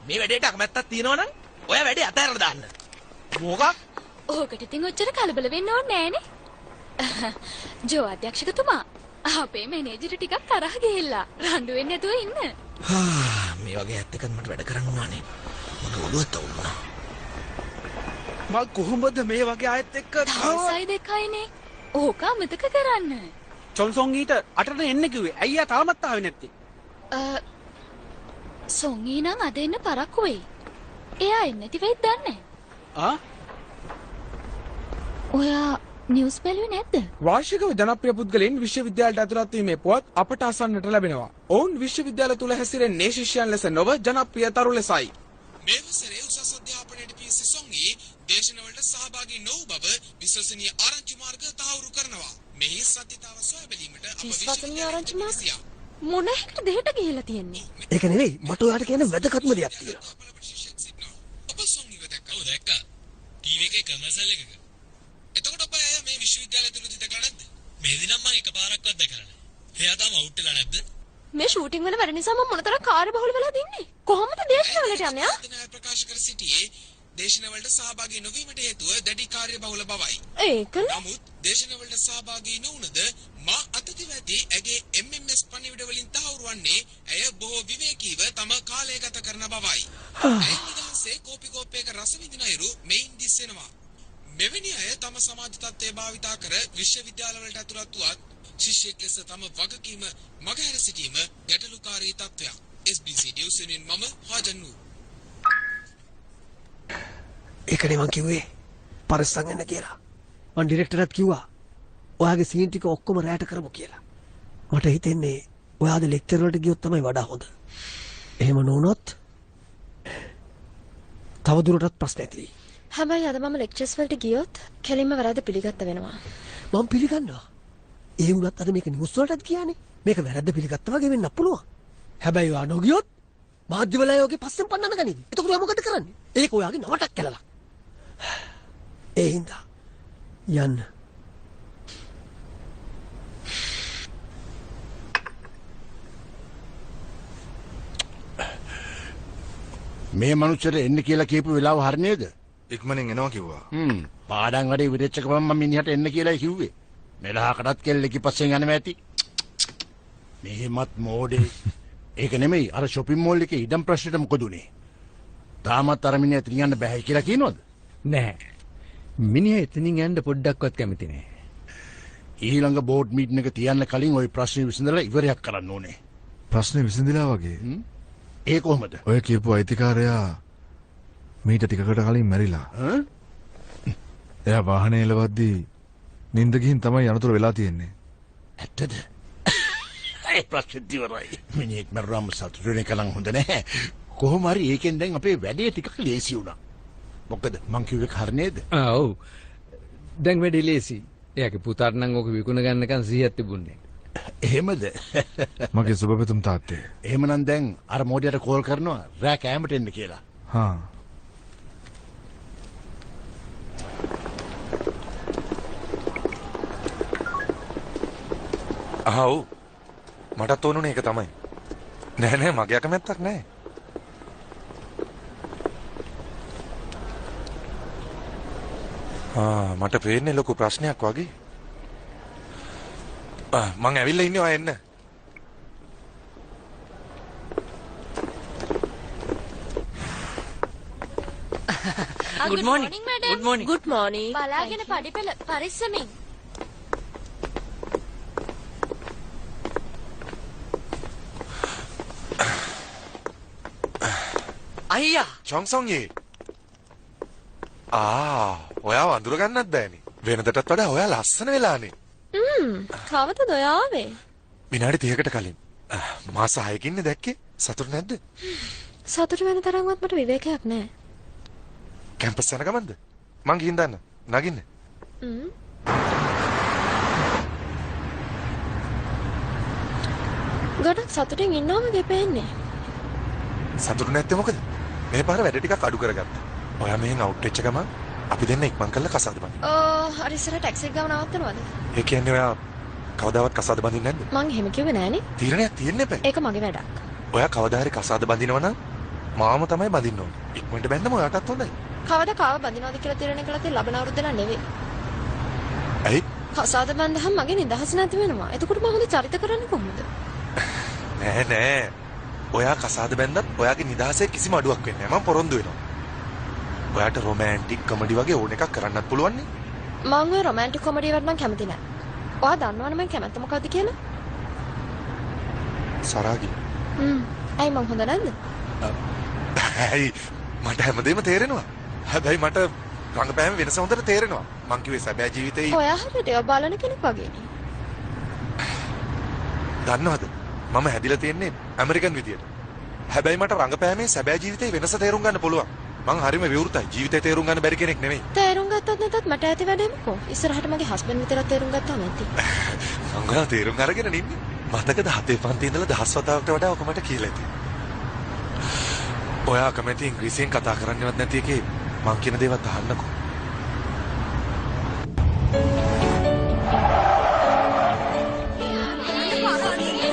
මේ වැඩේට අකමැත්තක් තියෙනවනම් ඔය වැඩේ අතහැරලා දාන්න. මොකක්? ඕකට ඉතින් ඔච්චර කලබල වෙන්න ඕනේ නෑනේ. ජෝ අධ්‍යක්ෂකතුමා අපේ මැනේජර් ටිකක් තරහ ගිහිල්ලා රණ්ඩු වෙන්නේ නැතුව ඉන්න. මේ වගේ ඇත්ත එකක් මට වැඩ කරන්න උනානේ. මගේ ඔළුව තවුනා. මම කොහොමද මේ වගේ ආයෙත් එක්ක තවසයි දෙකයිනේ. ඕක අමතක කරන්න. චොන්සොන් ඊට අටට එන්න කිව්වේ. අයියා තාමත් ආවේ නැත්තේ. සොංගී නම් අද එන්න පරක්කු වෙයි. එයා එන්නේ නැති වෙයිද දන්නේ ආ? ඔයා නිවුස් බැලුවේ නැද්ද? වාර්ෂිකව ජනප්‍රිය පුද්ගලයන් විශ්වවිද්‍යාලයට ඇතුළත් වීමේ පුවත් අපට අසන්නට ලැබෙනවා. ඔවුන් විශ්වවිද්‍යාල තුල හැසිරෙන්නේ ශිෂ්‍යයන් ලෙස නොව ජනප්‍රිය තරු ලෙසයි. මේ වසරේ උසස් අධ්‍යාපනයට පිවිසි සොංගී දේශනවලට සහභාගී නොවූ බව විශ්වසනීය ආරංචි මාර්ග තහවුරු කරනවා. මෙහි සත්‍යතාව සොයා බැලීමට අප විශ්වසනීය ආරංචි මාර්ග මොන එකට දෙහෙට ගිහිලා තියන්නේ? ඒක නෙවෙයි මට ඔයාලට කියන වැදගත්ම දෙයක් තියෙනවා. ඔබ සොංගීව දැක්කා? ඔව් දැක්කා. ටීවී එකේ කමර්ෂල් එකක. එතකොට ඔබ මේ විශ්වවිද්‍යාලය තුලදී දැකලා නැද්ද? මේ දිනම් මම එකපාරක්වත් දැකලා නැහැ. එයා තාම අවුට් වෙලා නැද්ද? මේ ෂූටින් වල වැඩ නිසා මම මොනතරම් කාර්යබහුල වෙලා දින්නේ. කොහොමද දේශනවලට යන්නේ? ප්‍රකාශ කර සිටියේ දේශනවලට සහභාගී නොවීමට හේතුව දැඩි කාර්යබහුල බවයි. ඒකනේ. නමුත් දේශනවලට සහභාගී නොවුනද මා අතතිවැදී ඇගේ MMS පණිවිඩ වලින් තහවුරු වන්නේ ඇය බොහෝ විවේකීව තම කාලය ගත කරන බවයි. ඇය නිදහසේ කෝපි කෝප්පයක රස විඳින අයුරු මෙයින් දිස්සෙනවා. මෙවැනි අය තම සමාජ තත්ත්වය භාවිතා කර විශ්වවිද්‍යාලවලට ඇතුළත් වුවත් ශිෂ්‍යෙක් ලෙස තම වගකීම මගහැර සිටීම ගැටලුකාරී තත්ත්වයක්. SBC නිවුස් වෙනුවෙන් මම හාජන් වූ. ඒකනේ මං කිව්වේ පරිස්සම් වෙන්න කියලා. මං ඩිරෙක්ටර්ටත් කිව්වා ඔයාගේ සීන් ටික ඔක්කොම රැට කරමු කියලා. මට හිතෙන්නේ ඔයාද ලෙක්චර් වලට ගියොත් තමයි වඩා හොඳ. එහෙම නොවුනොත් තව දුරටත් ප්‍රශ්න ඇති වෙයි. හැබැයි අද මම ලෙක්චර්ස් වලට ගියොත් කෙලින්ම වැරද්ද පිළිගත්ත වෙනවා. මම පිළිගන්නවා. ඒ වුණත් අද මේක නිවුස් වලටත් කියන්නේ. මේක වැරද්ද පිළිගත්තා වගේ වෙන්න පුළුවන්. හැබැයි ඔයා නොගියොත් මාධ්‍යවල අයෝගේ පස්සෙන් පන්නන්න ගනිවි. එතකොට ඔයා මොකද කරන්නේ? ඒක ඔයාගේ නවටක් කළලා. ඒ හින්දා යන්න. මේ මනුස්සයට එන්න කියලා කියපු වෙලාව හරි නේද? ඉක්මනින් එනවා කිව්වා. පාඩම් වැඩේ විරච්ච ගමන් මම මිනිහට එන්න කියලා කිව්වේ. මෙලහකටත් කෙල්ලෙකි පස්සෙන් යනවා ඇති. මෙහෙමත් මෝඩේ. ඒක නෙමෙයි අර shopping mall එකේ ඉඩම් ප්‍රශ්නෙට මොකද උනේ? තාමත් අර මිනිහා එතනින් යන්න බෑ කියලා කියනවද? නෑ. මිනිහා එතනින් යන්න පොඩ්ඩක්වත් කැමති නෑ. ඊළඟ බෝඩ් මීටින් එක තියන්න කලින් ওই ප්‍රශ්නේ විසඳලා ඉවරයක් කරන්න ඕනේ. ප්‍රශ්නේ විසඳිලා වගේ. ඒ කොහොමද? ඔය කියපු අයිතිකාරයා මීට ටිකකට කලින් මැරිලා. එයා වාහනේ එලවද්දී නින්ද ගිහින් තමයි අනතුර වෙලා තියෙන්නේ. ඇත්තද? ඒ ප්‍රශ්නේ ඉවරයි. මිනිහෙක් මරුවාම සතුටු වෙන එක නම් හොඳ නැහැ. කොහොම හරි ඒකෙන් දැන් අපේ වැඩේ ටිකක් ලේසි වුණා. මොකද මං කිව්වේ හරි නේද? ඔව්. දැන් වැඩේ ලේසි. එයාගේ පුතාට නම් ඕක විකුණ ගන්නකන් 100ක් තිබුණේ. එහෙමද? මගේ සුබපැතුම් තාත්තේ. එහෙමනම් දැන් අර මොඩියට කෝල් කරනවා රෑ කෑමට එන්න කියලා. හා. අහව් මටත් ඕනුනේ ඒක තමයි. නෑ නෑ මගේ අකමැත්තක් නෑ. මට පේන්නේ ලොකු ප්‍රශ්නයක් වගේ. මං ඇවිල්ලා ඉන්නේ ඔයා එන්න. Good morning madam. Good morning. Good morning. බලාගෙන පඩිපෙළ පරිස්සමින්. අයියා චොන්සොන්ගේ. ඔයාව අඳුර ගන්නත් බෑනේ. වෙනදටත් වඩා ඔයා ලස්සන වෙලානේ. කවදද ඔයා ආවේ? විනාඩි 30කට කලින්. මාස 6කින් දැක්කේ. සතුටු නැද්ද? සතුටු වෙන තරම්වත් මට විවේකයක් නැහැ. කැම්පස් යන ගමන්ද? මං ගිහින් දාන්න. නගින්න. ගොඩක් සතුටින් ඉන්නවා වගේ පේන්නේ. සතුටු නැත්තේ මොකද? මේ පාර වැඩ ටිකක් අඩු කරගත්තා. ඔයා මෙහෙන් අවුට් වෙච්ච ගමන් අපි දෙන්න ඉක්මන් කරලා කසාද බඳින්න. අර ඉස්සර ටැක්සි එක ගම නවත්තනවද? ඒ කියන්නේ ඔයා කවදාවත් කසාද බඳින්නේ නැද්ද? මං එහෙම කිව්වේ නෑනේ. තීරණයක් තියෙන්න එපා. ඒක මගේ වැඩක්. ඔයා කවදා හරි කසාද බඳිනවා නම් මාම තමයි බඳින්න ඕනේ. ඉක්මනට බැන්දම ඔයාටත් හොඳයි. කවදා කාව බඳිනවද කියලා තීරණය කළා තේ ලබන අවුරුද්ද නෑ නෙවෙයි. ඇයි? කසාද බඳහම මගේ නිදහස නැති වෙනවා. එතකොට මම හොඳ චරිත කරන්නේ කොහොමද? නෑ. ඔයා කසාද බැන්දත් ඔයාගේ නිදහසේ කිසිම අඩුවක් වෙන්නේ නෑ. මම පොරොන්දු වෙනවා. ඔයාට රොමැන්ටික් කොමඩි වගේ ඕන එකක් කරන්නත් පුළුවන් නේ. මම ඔය රොමැන්ටික් කොමඩි වලට නම් කැමති නෑ. ඔයා දන්නවනේ මම කැමති මොකද්ද කියලා? සරාගි. ඇයි මං හොඳ නැද්ද? ඇයි මට හැමදේම තේරෙනවා. හැබැයි මට රංගපෑම වෙනස හොඳට තේරෙනවා. මං කිව්වේ සැබෑ ජීවිතේ ඔයා හරියට ඒවා බලන කෙනෙක් වගේනේ. දන්නවද? මම හැදිලා තියෙන්නේ ඇමරිකන් විදියට. හැබැයි මට රංගපෑමේ සැබෑ ජීවිතේ වෙනස තේරුම් ගන්න පුළුවන්. මං හරිම විවෘතයි. ජීවිතේ තේරුම් ගන්න බැරි කෙනෙක් නෙමෙයි. තේරුම් ගත්තත් නැතත් මට ඇති වැඩේමකෝ. ඉස්සරහට මගේ හස්බන්ඩ් විතරක් තේරුම් ගත්තාම ඇති. මං තේරුම් අරගෙන නින්නේ. මතකද හතේ පන්ති ඉඳලා 10 වතාවකට වඩා ඔක මට කියලා ඇති. ඔයා කැමති ඉංග්‍රීසියෙන් කතා කරන්නවත් නැති එකේ මං කියන දේවත් අහන්නකෝ.